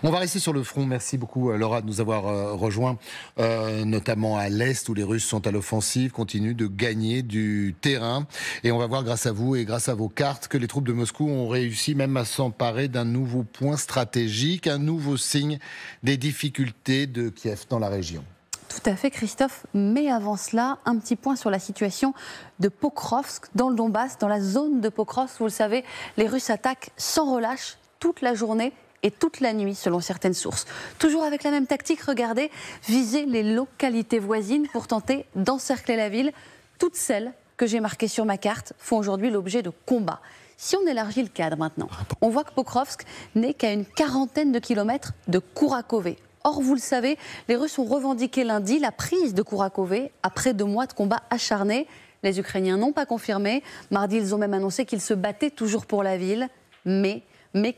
On va rester sur le front. Merci beaucoup Laura de nous avoir rejoints, notamment à l'Est où les Russes sont à l'offensive, continuent de gagner du terrain. Et on va voir grâce à vous et grâce à vos cartes que les troupes de Moscou ont réussi même à s'emparer d'un nouveau point stratégique, un nouveau signe des difficultés de Kiev dans la région. Tout à fait Christophe, mais avant cela, un petit point sur la situation de Pokrovsk dans le Donbass, dans la zone de Pokrovsk. Vous le savez, les Russes attaquent sans relâche toute la journée et toute la nuit selon certaines sources. Toujours avec la même tactique, regardez, viser les localités voisines pour tenter d'encercler la ville. Toutes celles que j'ai marquées sur ma carte font aujourd'hui l'objet de combats. Si on élargit le cadre maintenant, on voit que Pokrovsk n'est qu'à une quarantaine de kilomètres de Kourakové. Or, vous le savez, les Russes ont revendiqué lundi la prise de Kourakové après 2 mois de combats acharnés. Les Ukrainiens n'ont pas confirmé. Mardi, ils ont même annoncé qu'ils se battaient toujours pour la ville. Mais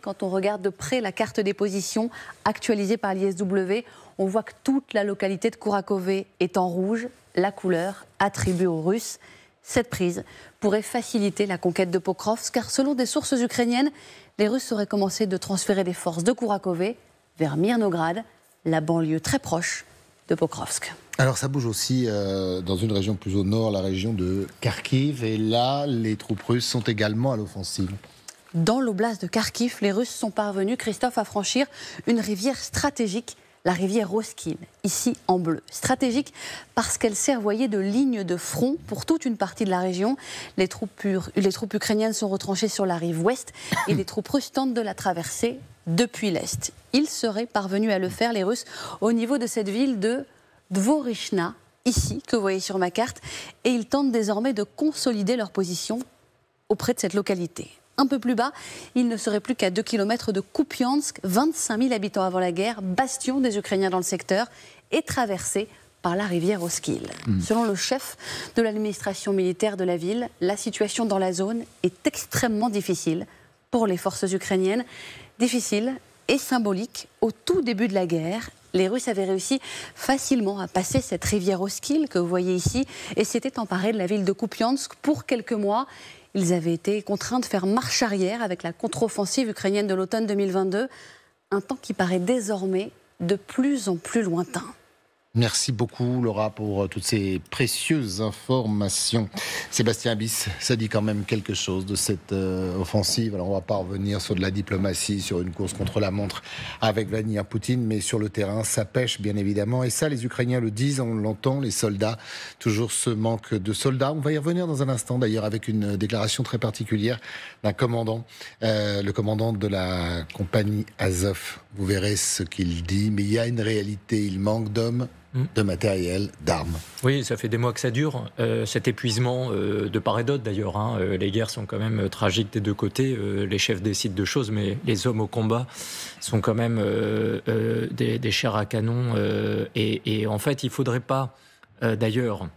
quand on regarde de près la carte des positions actualisée par l'ISW, on voit que toute la localité de Kourakové est en rouge, la couleur attribuée aux Russes. Cette prise pourrait faciliter la conquête de Pokrovsk, car selon des sources ukrainiennes, les Russes auraient commencé de transférer des forces de Kourakové vers Mirnograd, la banlieue très proche de Pokrovsk. Alors ça bouge aussi dans une région plus au nord, la région de Kharkiv. Et là, les troupes russes sont également à l'offensive. Dans l'oblast de Kharkiv, les Russes sont parvenus, Christophe, à franchir une rivière stratégique, la rivière Roskil, ici en bleu. Stratégique parce qu'elle servoyait de ligne de front pour toute une partie de la région. Les troupes ukrainiennes sont retranchées sur la rive ouest et les troupes russes tentent de la traverser depuis l'est. Ils seraient parvenus à le faire, les Russes, au niveau de cette ville de Dvorichna, ici, que vous voyez sur ma carte, et ils tentent désormais de consolider leur position auprès de cette localité. Un peu plus bas, ils ne seraient plus qu'à 2 km de Kupiansk, 25 000 habitants avant la guerre, bastion des Ukrainiens dans le secteur, et traversé par la rivière Oskil. Selon le chef de l'administration militaire de la ville, la situation dans la zone est extrêmement difficile pour les forces ukrainiennes. Difficile et symbolique. Au tout début de la guerre, les Russes avaient réussi facilement à passer cette rivière Oskil que vous voyez ici et s'étaient emparés de la ville de Kupiansk pour quelques mois. Ils avaient été contraints de faire marche arrière avec la contre-offensive ukrainienne de l'automne 2022, un temps qui paraît désormais de plus en plus lointain. Merci beaucoup Laura pour toutes ces précieuses informations. Sébastien Bis, ça dit quand même quelque chose de cette offensive. Alors on ne va pas revenir sur de la diplomatie, sur une course contre la montre avec Vladimir Poutine, mais sur le terrain, ça pêche bien évidemment. Et ça, les Ukrainiens le disent, on l'entend, les soldats, toujours ce manque de soldats. On va y revenir dans un instant d'ailleurs avec une déclaration très particulière d'un commandant, le commandant de la compagnie Azov. Vous verrez ce qu'il dit, mais il y a une réalité, il manque d'hommes, de matériel, d'armes. Oui, ça fait des mois que ça dure, cet épuisement de part et d'autre d'ailleurs. Les guerres sont quand même tragiques des deux côtés, les chefs décident de choses, mais les hommes au combat sont quand même des chairs à canon. Et en fait, il ne faudrait pas, d'ailleurs,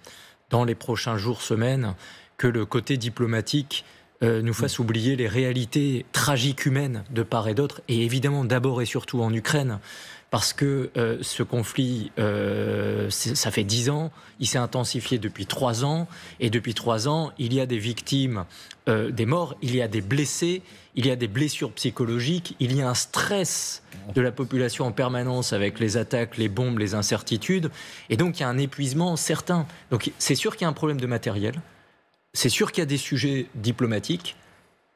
dans les prochains jours, semaines, que le côté diplomatique nous fasse oublier les réalités tragiques humaines de part et d'autre, et évidemment d'abord et surtout en Ukraine. Parce que ce conflit, ça fait 10 ans, il s'est intensifié depuis 3 ans, et depuis 3 ans, il y a des victimes, des morts, il y a des blessés, il y a des blessures psychologiques, il y a un stress de la population en permanence avec les attaques, les bombes, les incertitudes, et donc il y a un épuisement certain. Donc c'est sûr qu'il y a un problème de matériel, c'est sûr qu'il y a des sujets diplomatiques,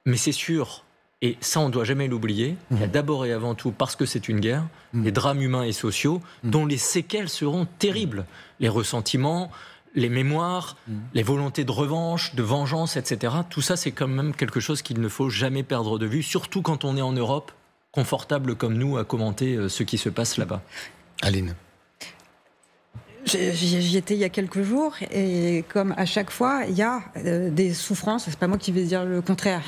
mais c'est sûr... Et ça, on ne doit jamais l'oublier. Il y a d'abord et avant tout, parce que c'est une guerre, des drames humains et sociaux dont les séquelles seront terribles. Les ressentiments, les mémoires, les volontés de revanche, de vengeance, etc. Tout ça, c'est quand même quelque chose qu'il ne faut jamais perdre de vue, surtout quand on est en Europe, confortable comme nous à commenter ce qui se passe là-bas. Aline. J'y étais il y a quelques jours et comme à chaque fois, il y a des souffrances, c'est pas moi qui vais dire le contraire,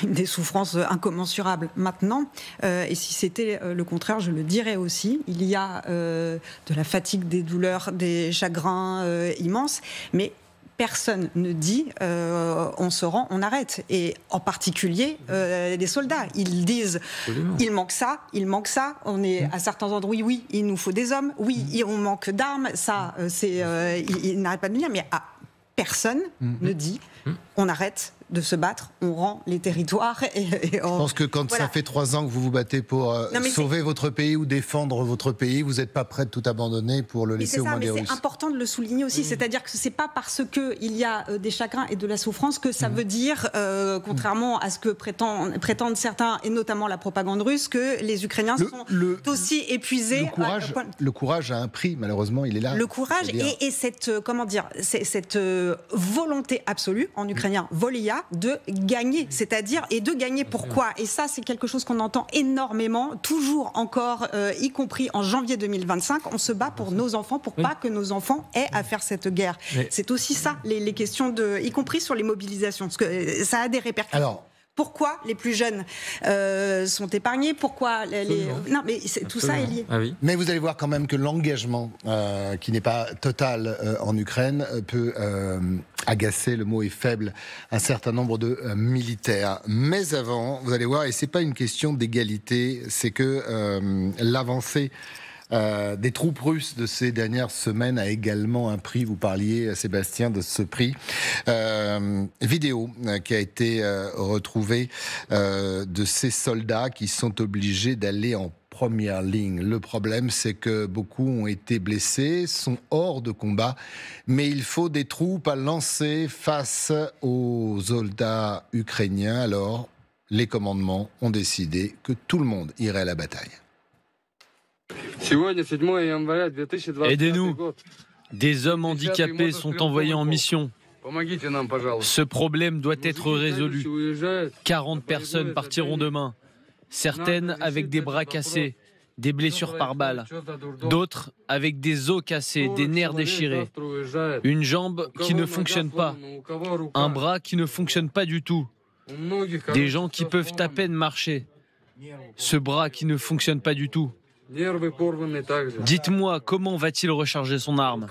des souffrances incommensurables maintenant. Et si c'était le contraire, je le dirais aussi. Il y a de la fatigue, des douleurs, des chagrins immenses, mais personne ne dit on se rend, on arrête. Et en particulier les soldats, ils disent il manque ça. On est à certains endroits, oui, il nous faut des hommes, oui, on manque d'armes. Ça, il n'arrête pas de le dire, mais personne ne dit on arrête. de se battre, on rend les territoires. Je pense que quand ça fait 3 ans que vous vous battez pour sauver votre pays ou défendre votre pays, vous n'êtes pas prêt de tout abandonner pour le laisser aux mains des Russes. C'est important de le souligner aussi, c'est-à-dire que c'est pas parce qu'il y a des chagrins et de la souffrance que ça veut dire, contrairement à ce que prétendent certains, et notamment la propagande russe, que les Ukrainiens sont aussi épuisés. Le courage a un prix, malheureusement, il est là. Le courage et cette volonté absolue, en ukrainien volia, de gagner, et de gagner pourquoi ? Et ça, c'est quelque chose qu'on entend énormément, toujours encore, y compris en janvier 2025, on se bat pour nos enfants, pour pas que nos enfants aient à faire cette guerre. C'est aussi ça, les questions y compris sur les mobilisations, parce que ça a des répercussions. Alors, pourquoi les plus jeunes sont épargnés ? Pourquoi Non, mais tout ça est lié. Ah oui. Mais vous allez voir quand même que l'engagement, qui n'est pas total en Ukraine, peut agacer, le mot est faible, un certain nombre de militaires. Mais avant, vous allez voir, et c'est pas une question d'égalité, c'est que l'avancée des troupes russes de ces dernières semaines a également un prix. Vous parliez, Sébastien, de ce prix. Vidéo qui a été retrouvée de ces soldats qui sont obligés d'aller en première ligne. Le problème, c'est que beaucoup ont été blessés, sont hors de combat, mais il faut des troupes à lancer face aux soldats ukrainiens. Alors, les commandements ont décidé que tout le monde irait à la bataille. Aidez-nous. Des hommes handicapés sont envoyés en mission. Ce problème doit être résolu. 40 personnes partiront demain. Certaines avec des bras cassés, des blessures par balle. D'autres avec des os cassés, des nerfs déchirés. Une jambe qui ne fonctionne pas. Un bras qui ne fonctionne pas du tout. Des gens qui peuvent à peine marcher. Ce bras qui ne fonctionne pas du tout. Dites-moi, comment va-t-il recharger son arme ?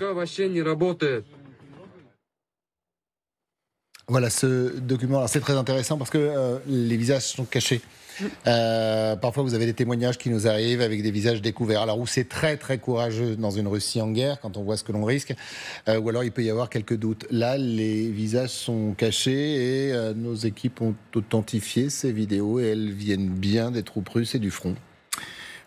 Voilà ce document. Alors c'est très intéressant parce que les visages sont cachés. Parfois vous avez des témoignages qui nous arrivent avec des visages découverts. Alors où c'est très très courageux dans une Russie en guerre quand on voit ce que l'on risque, ou alors il peut y avoir quelques doutes. Là les visages sont cachés et nos équipes ont authentifié ces vidéos et elles viennent bien des troupes russes et du front.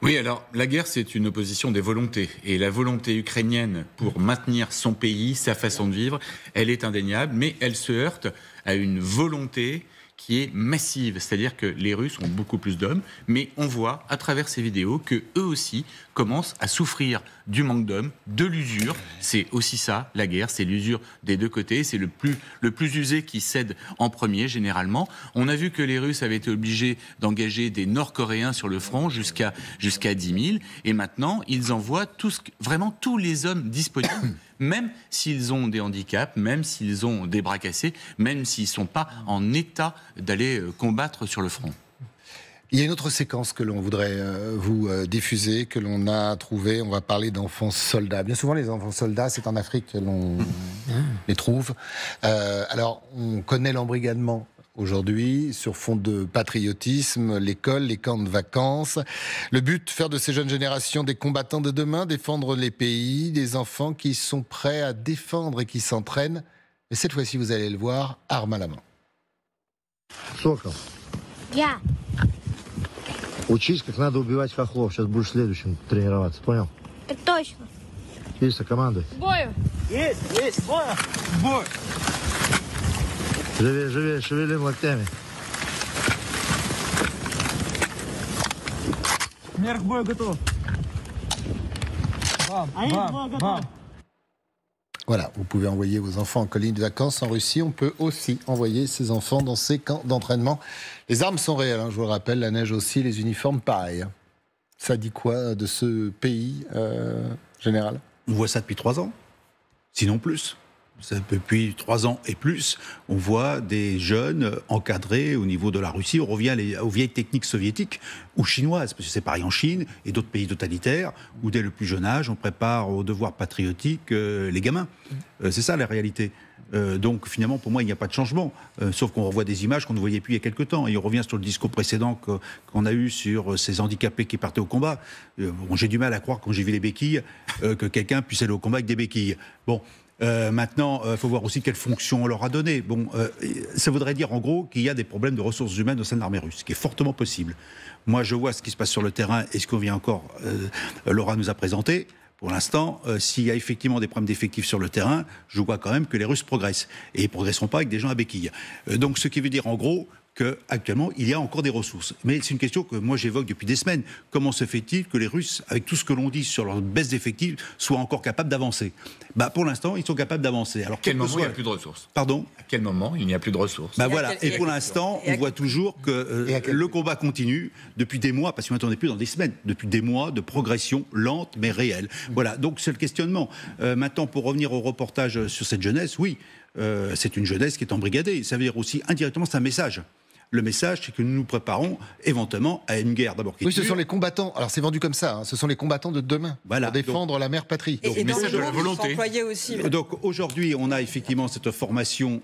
Oui, alors la guerre, c'est une opposition des volontés. Et la volonté ukrainienne pour maintenir son pays, sa façon de vivre, elle est indéniable, mais elle se heurte à une volonté qui est massive. C'est-à-dire que les Russes ont beaucoup plus d'hommes, mais on voit à travers ces vidéos qu'eux aussi commencent à souffrir du manque d'hommes, de l'usure. C'est aussi ça, la guerre, c'est l'usure des deux côtés. C'est le plus usé qui cède en premier, généralement. On a vu que les Russes avaient été obligés d'engager des Nord-Coréens sur le front jusqu'à 10 000. Et maintenant, ils envoient vraiment tous les hommes disponibles, même s'ils ont des handicaps, même s'ils ont des bras cassés, même s'ils ne sont pas en état d'aller combattre sur le front. Il y a une autre séquence que l'on voudrait vous diffuser, que l'on a trouvée. On va parler d'enfants soldats. Bien souvent, les enfants soldats, c'est en Afrique que l'on les trouve. Alors, on connaît l'embrigadement aujourd'hui sur fond de patriotisme, l'école, les camps de vacances. Le but, faire de ces jeunes générations des combattants de demain, défendre les pays, des enfants qui sont prêts à défendre et qui s'entraînent. Mais cette fois-ci, vous allez le voir, arme à la main. Сокол. Я. Учись, как надо убивать хохлов. Сейчас будешь следующим тренироваться, понял? Так точно. Есть, командуй. Бою. Есть, бою. Бой. Живее, живее, шевелим локтями. Мерк боя готов. Бам. Voilà, vous pouvez envoyer vos enfants en colonie de vacances en Russie. On peut aussi envoyer ses enfants dans ces camps d'entraînement. Les armes sont réelles, je vous le rappelle, la neige aussi, les uniformes pareil. Ça dit quoi de ce pays, général ? On voit ça depuis 3 ans, sinon plus. Depuis 3 ans et plus, on voit des jeunes encadrés au niveau de la Russie. On revient aux vieilles techniques soviétiques ou chinoises, parce que c'est pareil en Chine et d'autres pays totalitaires, où dès le plus jeune âge, on prépare au devoir patriotique les gamins. C'est ça la réalité. Donc finalement, pour moi, il n'y a pas de changement, sauf qu'on revoit des images qu'on ne voyait plus il y a quelque temps. Et on revient sur le discours précédent qu'on a eu sur ces handicapés qui partaient au combat. J'ai du mal à croire, quand j'ai vu les béquilles, que quelqu'un puisse aller au combat avec des béquilles. Bon. Maintenant, il faut voir aussi quelle fonction on leur a donné. Bon, ça voudrait dire en gros qu'il y a des problèmes de ressources humaines au sein de l'armée russe, ce qui est fortement possible. Moi, je vois ce qui se passe sur le terrain et ce qu'on vient encore, Laura nous a présenté. Pour l'instant, s'il y a effectivement des problèmes d'effectifs sur le terrain, je vois quand même que les Russes progressent. Et ils ne progresseront pas avec des gens à béquilles. Donc, ce qui veut dire en gros qu'actuellement, il y a encore des ressources. Mais c'est une question que moi j'évoque depuis des semaines. Comment se fait-il que les Russes, avec tout ce que l'on dit sur leur baisse d'effectifs, soient encore capables d'avancer ? Pour l'instant, ils sont capables d'avancer. Alors, à quel moment il n'y a plus de ressources ? Pardon ? À quel moment il n'y a plus de ressources ? Voilà. Et pour l'instant, on voit toujours que le combat continue depuis des mois, parce que maintenant on n'est plus dans des semaines, depuis des mois de progression lente mais réelle. Voilà, donc c'est le questionnement. Maintenant, pour revenir au reportage sur cette jeunesse, oui, c'est une jeunesse qui est embrigadée. Ça veut dire aussi, indirectement, c'est un message. Le message, c'est que nous nous préparons éventuellement à une guerre d'abord. Oui, ce sont les combattants. Alors c'est vendu comme ça. Hein, ce sont les combattants de demain pour défendre la mère patrie. Et message de la volonté. Aussi. Donc aujourd'hui, on a effectivement cette formation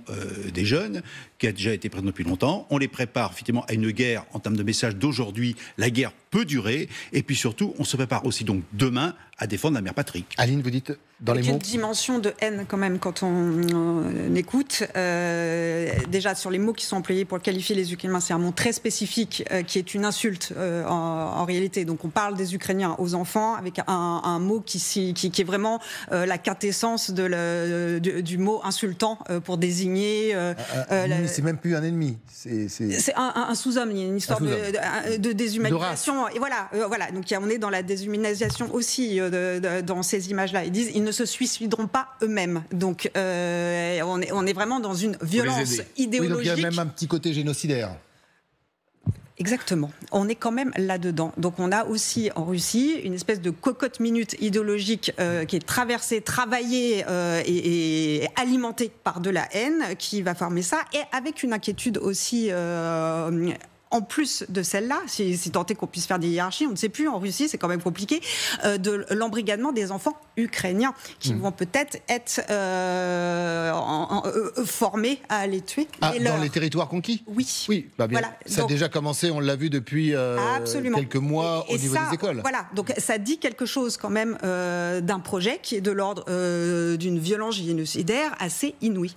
des jeunes qui a déjà été présente depuis longtemps. On les prépare effectivement à une guerre en termes de message d'aujourd'hui. La guerre peut durer. Et puis surtout, on se prépare aussi donc demain à défendre la mère patrie. Aline, vous dites dans les mots. Une dimension de haine quand même quand on écoute. Déjà sur les mots qui sont employés pour qualifier les Ukrainiens, c'est un mot très spécifique qui est une insulte en réalité. Donc on parle des Ukrainiens aux enfants avec un mot qui est vraiment la quintessence du mot insultant pour désigner. C'est même plus un ennemi. C'est un sous-homme. Il y a une histoire de déshumanisation. Et voilà. Donc on est dans la déshumanisation aussi dans ces images-là. Ils disent ils ne se suicideront pas eux-mêmes. Donc on est vraiment dans une violence idéologique. Oui, donc il y a même un petit côté génocidaire. Exactement. On est quand même là-dedans. Donc on a aussi en Russie une espèce de cocotte-minute idéologique qui est traversée, travaillée et alimentée par de la haine qui va former ça, et avec une inquiétude aussi en plus de celle-là, si tant est qu'on puisse faire des hiérarchies, on ne sait plus, en Russie, c'est quand même compliqué, de l'embrigadement des enfants ukrainiens qui vont peut-être être formés à aller tuer. Dans les territoires conquis ? Oui. Oui, bien. Voilà. Ça a déjà commencé, on l'a vu depuis quelques mois au niveau des écoles. Voilà, donc ça dit quelque chose quand même d'un projet qui est de l'ordre d'une violence génocidaire assez inouïe.